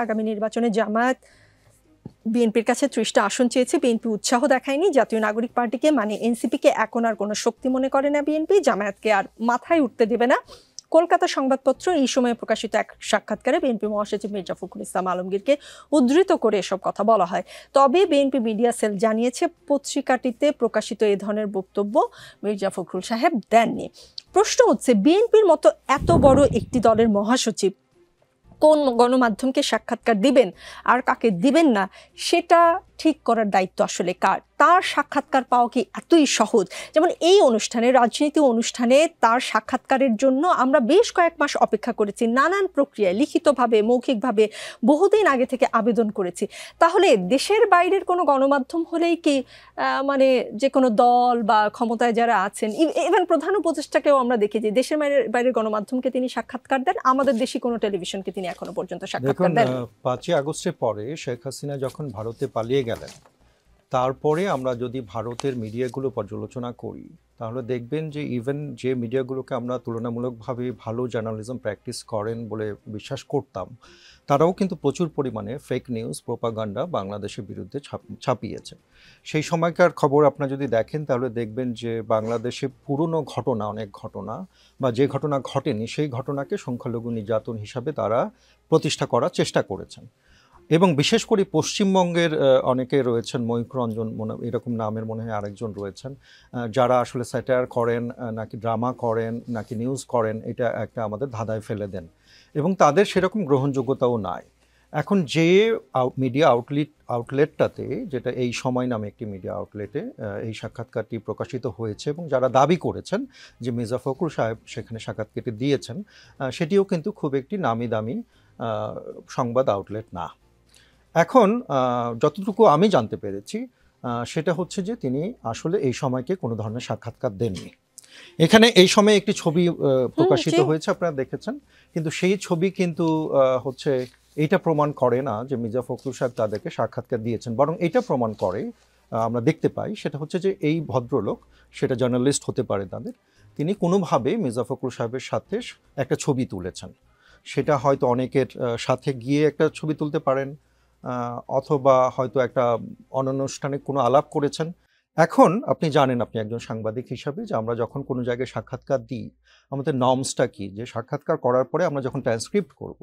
আগামী নির্বাচনে জামায়াত বিএনপির কাছে ৩০টা আসন চেয়েছে। বিএনপি উৎসাহ দেখায়নি। জাতীয় নাগরিক পার্টিকে মানে এনসিপিকে এখন আর কোনো শক্তি মনে করে না বিএনপি। জামায়াতকে আর মাথায় উঠতে দেবে না। কলকাতা সংবাদপত্র এই সময়ে প্রকাশিত এক সাক্ষাৎকারে বিএনপি মহাসচিব মির্জা ফখরুল ইসলাম আলমগীরকে উদ্ধৃত করে এসব কথা বলা হয়। তবে বিএনপি মিডিয়া সেল জানিয়েছে পত্রিকাটিতে প্রকাশিত এই ধরনের বক্তব্য মির্জা ফখরুল সাহেব দেননি। প্রশ্ন হচ্ছে, বিএনপির মতো এত বড় একটি দলের মহাসচিব কোন গণমাধ্যমকে সাক্ষাৎকার দিবেন আর কাকে দিবেন না সেটা ঠিক করার দায়িত্ব আসলে কার? তার সাক্ষাৎকার পাওয়া কি এতই সহজ? যেমন এই অনুষ্ঠানে, রাজনীতি অনুষ্ঠানে তার সাক্ষাৎকারের জন্য আমরা বেশ কয়েক মাস অপেক্ষা করেছি, নানান প্রক্রিয়ায়, লিখিতভাবে, মৌখিকভাবে বহুদিন আগে থেকে আবেদন করেছি। তাহলে দেশের বাইরের কোনো গণমাধ্যম হলেই কি মানে যে কোনো দল বা ক্ষমতায় যারা আছেন, ইভেন প্রধান উপদেষ্টাকেও আমরা দেখেছি দেশের বাইরের গণমাধ্যমকে তিনি সাক্ষাৎকার দেন, আমাদের দেশি কোনো টেলিভিশনকে তিনি এখনো পর্যন্ত সাক্ষাৎকার দেন। 5ই আগস্টের পরে শেখ হাসিনা যখন ভারতে পালিয়ে গেলেন, তারপরে আমরা যদি ভারতের মিডিয়াগুলো পর্যালোচনা করি তাহলে দেখবেন যে ইভেন যে মিডিয়াগুলোকে আমরা তুলনামূলকভাবে ভালো জার্নালিজম প্র্যাকটিস করেন বলে বিশ্বাস করতাম, তারাও কিন্তু প্রচুর পরিমাণে ফেক নিউজ, প্রোপাগান্ডা বাংলাদেশের বিরুদ্ধে ছাপিয়েছে। সেই সময়কার খবর আপনারা যদি দেখেন তাহলে দেখবেন যে বাংলাদেশে পুরনো ঘটনা, অনেক ঘটনা বা যে ঘটনা ঘটেনি সেই ঘটনাকে সংখ্যালঘু নির্যাতন হিসাবে তারা প্রতিষ্ঠা করার চেষ্টা করেছেন। এবং বিশেষ করে পশ্চিমবঙ্গের অনেকে রয়েছেন, ময়ূখ রঞ্জন এরকম নামের মনে হয় আরেকজন রয়েছেন, যারা আসলে স্যাটায়ার করেন, নাকি ড্রামা করেন, নাকি নিউজ করেন, এটা একটা আমাদের ধাঁধায় ফেলে দেন এবং তাদের সেরকম গ্রহণযোগ্যতাও নাই। এখন যে মিডিয়া আউটলেটটাতে, যেটা এই সময় নামে একটি মিডিয়া আউটলেটে এই সাক্ষাৎকারটি প্রকাশিত হয়েছে এবং যারা দাবি করেছেন যে মির্জা ফখরুল সাহেব সেখানে সাক্ষাৎকারটি দিয়েছেন, সেটিও কিন্তু খুব একটি নামি দামি সংবাদ আউটলেট না। এখন যতটুকু আমি জানতে পেরেছি সেটা হচ্ছে যে তিনি আসলে এই সময়কে কোনো ধরনের সাক্ষাৎকার দেননি। এখানে এই সময়ে একটি ছবি প্রকাশিত হয়েছে, আপনারা দেখেছেন, কিন্তু সেই ছবি কিন্তু হচ্ছে এইটা প্রমাণ করে না যে মির্জা ফখরুল সাহেব তাদেরকে সাক্ষাৎকার দিয়েছেন, বরং এটা প্রমাণ করে, আমরা দেখতে পাই, সেটা হচ্ছে যে এই ভদ্রলোক, সেটা জার্নালিস্ট হতে পারে তাদের, তিনি কোনোভাবে মির্জা ফখরুল সাহেবের সাথে একটা ছবি তুলেছেন। সেটা হয়তো অনেকের সাথে গিয়ে একটা ছবি তুলতে পারেন, অথবা হয়তো একটা অনানুষ্ঠানিক কোনো আলাপ করেছেন। এখন আপনি জানেন, আপনি একজন সাংবাদিক হিসাবে, যে আমরা যখন কোনো জায়গায় সাক্ষাৎকার দিই আমাদের নর্মসটা কি, যে সাক্ষাৎকার করার পরে আমরা যখন ট্রান্সক্রিপ্ট করব,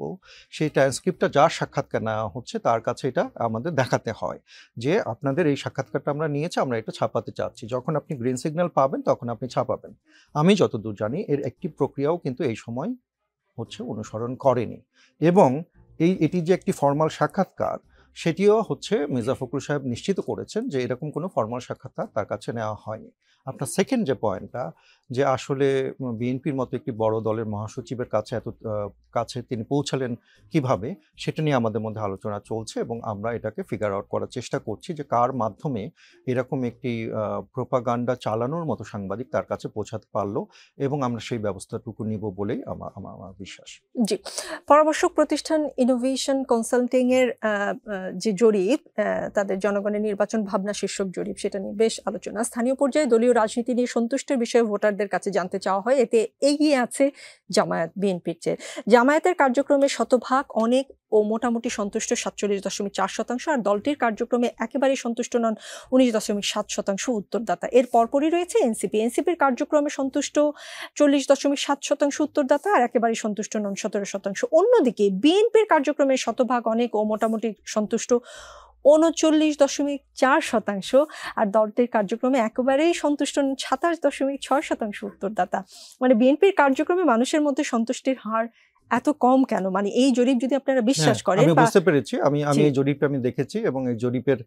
সেই ট্রান্সক্রিপ্টটা যার সাক্ষাৎকার নেওয়া হচ্ছে তার কাছে এটা আমাদের দেখাতে হয় যে আপনাদের এই সাক্ষাৎকারটা আমরা নিয়েছি, আমরা এটা ছাপাতে চাচ্ছি। যখন আপনি গ্রিন সিগন্যাল পাবেন তখন আপনি ছাপাবেন। আমি যতদূর জানি এর একটি প্রক্রিয়াও কিন্তু এই সময় হচ্ছে অনুসরণ করেনি, এবং এটি যে একটি ফর্মাল সাক্ষাৎকার সেটিও হচ্ছে মির্জা ফখরুল সাহেব নিশ্চিত করেছেন যে এরকম কোনো ফর্মাল সাক্ষাৎকার তার কাছে নেওয়া হয়নি। আপনার সেকেন্ড যে পয়েন্টটা, যে আসলে বিএনপির মতো একটি বড় দলের মহাসচিবের কাছে এত কাছে তিনি পৌঁছালেন কিভাবে, সেটা নিয়ে আমাদের মধ্যে আলোচনা চলছে এবং আমরা এটাকে ফিগার আউট করার চেষ্টা করছি যে কার মাধ্যমে এরকম একটি প্রোপাগান্ডা চালানোর মতো সাংবাদিক তার কাছে পৌঁছাতে পারলো, এবং আমরা সেই ব্যবস্থাটুকু নিব বলেই আমার বিশ্বাস। জি, পরামর্শক প্রতিষ্ঠান ইনোভেশন কনসাল্টিং এর যে জরিপ, তাদের জনগণের নির্বাচন ভাবনা শীর্ষক জরিপ, সেটা নিয়ে বেশ আলোচনা। স্থানীয় পর্যায়ে দলীয় রাজনীতি নিয়ে সন্তুষ্টির বিষয়ে ভোটারদের কাছে জানতে চাওয়া হয়। এতে এগিয়ে আছে জামায়াত বিএনপির চেয়ে। জামায়াতের কার্যক্রমে শতভাগ, অনেক ও মোটামুটি সন্তুষ্ট 47.4%, আর দলটির কার্যক্রমে একেবারেই সন্তুষ্ট নন 19.7% উত্তরদাতা। এর পরপরই রয়েছে এনসিপি। এনসিপির কার্যক্রমে সন্তুষ্ট 40.7% উত্তরদাতা, আর একেবারেই সন্তুষ্ট নন 17%। অন্যদিকে বিএনপির কার্যক্রমে শতভাগ, অনেক ও মোটামুটি সন্তুষ্ট 39.4%, আর দলটির কার্যক্রমে একেবারেই সন্তুষ্ট 27.6% উত্তরদাতা। মানে বিএনপির কার্যক্রমে মানুষের মধ্যে সন্তুষ্টির হার এত কম কেন? মানে এই জরিপ যদি আপনারা বিশ্বাস করেন, আমি বুঝতে পেরেছি, আমি এই জরিপটা আমি দেখেছি, এবং এই জরিপের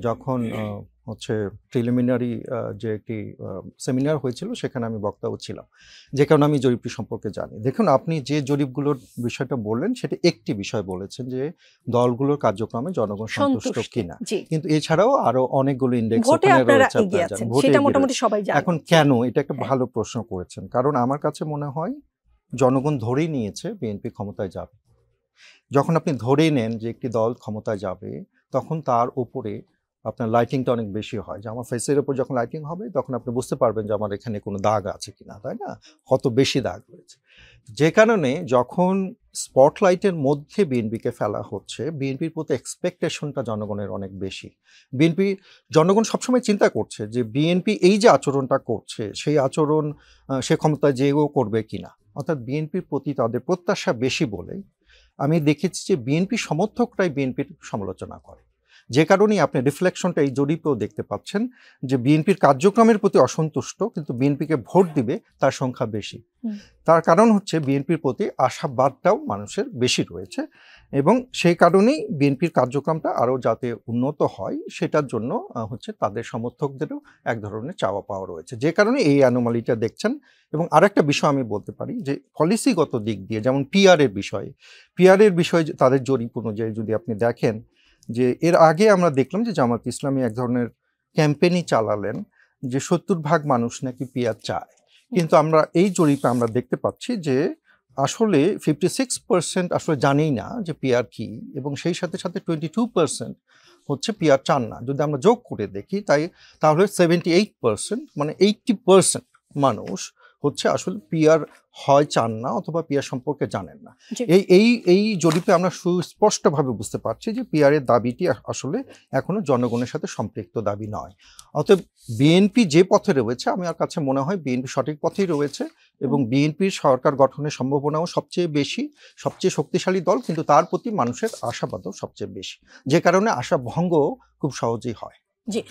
যখন হচ্ছে প্রিলিমিনারি যে একটি সেমিনার হয়েছিল সেখানে আমি বক্তাও ছিলাম, যে কারণে আমি জরিপটি সম্পর্কে জানি। দেখুন, আপনি যে জরিপগুলোর বিষয়টা বললেন সেটা একটি বিষয় বলেছেন যে দলগুলোর কার্যক্রমে জনগণ সন্তুষ্ট কিনা, কিন্তু এছাড়াও আরো অনেকগুলো ইন্ডেক্স রয়েছে। এখন কেন, এটা একটা ভালো প্রশ্ন করেছেন, কারণ আমার কাছে মনে হয় জনগণ ধরেই নিয়েছে বিএনপি ক্ষমতায় যাবে। যখন আপনি ধরেই নেন যে একটি দল ক্ষমতায় যাবে, তখন তার উপরে আপনার লাইটিংটা অনেক বেশি হয়, যে আমার ফেসের উপর যখন লাইটিং হবে তখন আপনি বুঝতে পারবেন যে আমার এখানে কোনো দাগ আছে কিনা, তাই না, কত বেশি দাগ রয়েছে। যে কারণে যখন স্পটলাইটের মধ্যে বিএনপিকে ফেলা হচ্ছে, বিএনপির প্রতি এক্সপেকটেশনটা জনগণের অনেক বেশি। বিএনপি জনগণ সবসময় চিন্তা করছে যে বিএনপি এই যে আচরণটা করছে সেই আচরণ সে ক্ষমতায় যেও করবে কিনা, অর্থাৎ বিএনপির প্রতি তাদের প্রত্যাশা বেশি বলেই আমি দেখেছি যে বিএনপি সমর্থকরাই বিএনপির সমালোচনা করে। যে কারণেই আপনি রিফ্লেকশনটা এই জরিপেও দেখতে পাচ্ছেন যে বিএনপির কার্যক্রমের প্রতি অসন্তুষ্ট কিন্তু বিএনপিকে ভোট দিবে তার সংখ্যা বেশি। তার কারণ হচ্ছে বিএনপির প্রতি আশাবাদটাও মানুষের বেশি রয়েছে এবং সেই কারণেই বিএনপির কার্যক্রমটা আরও যাতে উন্নত হয় সেটার জন্য হচ্ছে তাদের সমর্থকদেরও এক ধরনের চাওয়া পাওয়া রয়েছে, যে কারণে এই অ্যানোমালিটা দেখছেন। এবং আরেকটা বিষয় আমি বলতে পারি যে পলিসিগত দিক দিয়ে, যেমন পিআরের বিষয়ে তাদের জরিপ অনুযায়ী যদি আপনি দেখেন যে এর আগে আমরা দেখলাম যে জামাত ইসলামী এক ধরনের ক্যাম্পেইনই চালালেন যে 70% মানুষ নাকি পিআর চায়, কিন্তু আমরা এই জরিপে আমরা দেখতে পাচ্ছি যে আসলে 56% আসলে জানেই না যে পিআর কি, এবং সেই সাথে সাথে 22% হচ্ছে পিআর চান না। যদি আমরা যোগ করে দেখি তাহলে 78% মানে 80% মানুষ হচ্ছে আসলে পিআর হয় চান না অথবা পিআর সম্পর্কে জানেন না। এই জরিপে আমরা সুস্পষ্টভাবে বুঝতে পারছি যে পিআর এর দাবিটি আসলে এখনো জনগণের সাথে সম্পৃক্ত দাবি নয়। অতএব বিএনপি যে পথে রয়েছে, আমার কাছে মনে হয় বিএনপি সঠিক পথেই রয়েছে এবং বিএনপির সরকার গঠনের সম্ভাবনাও সবচেয়ে বেশি, সবচেয়ে শক্তিশালী দল, কিন্তু তার প্রতি মানুষের আশাবাদও সবচেয়ে বেশি, যে কারণে আশা ভঙ্গ খুব সহজেই হয়। জি।